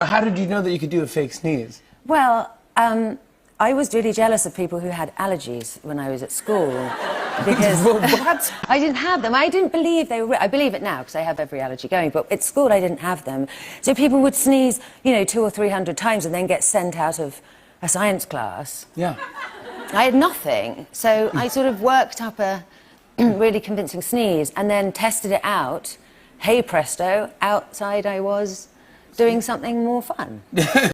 How did you know that you could do a fake sneeze? Well, I was really jealous of people who had allergies when I was at school. Because What? I didn't have them. I didn't believe they were... I believe it now, because I have every allergy going, but at school I didn't have them. So people would sneeze, you know, 200 or 300 times and then get sent out of a science class. Yeah. I had nothing, so I sort of worked up a really convincing sneeze and then tested it out. Hey presto, outside I was doing something more fun.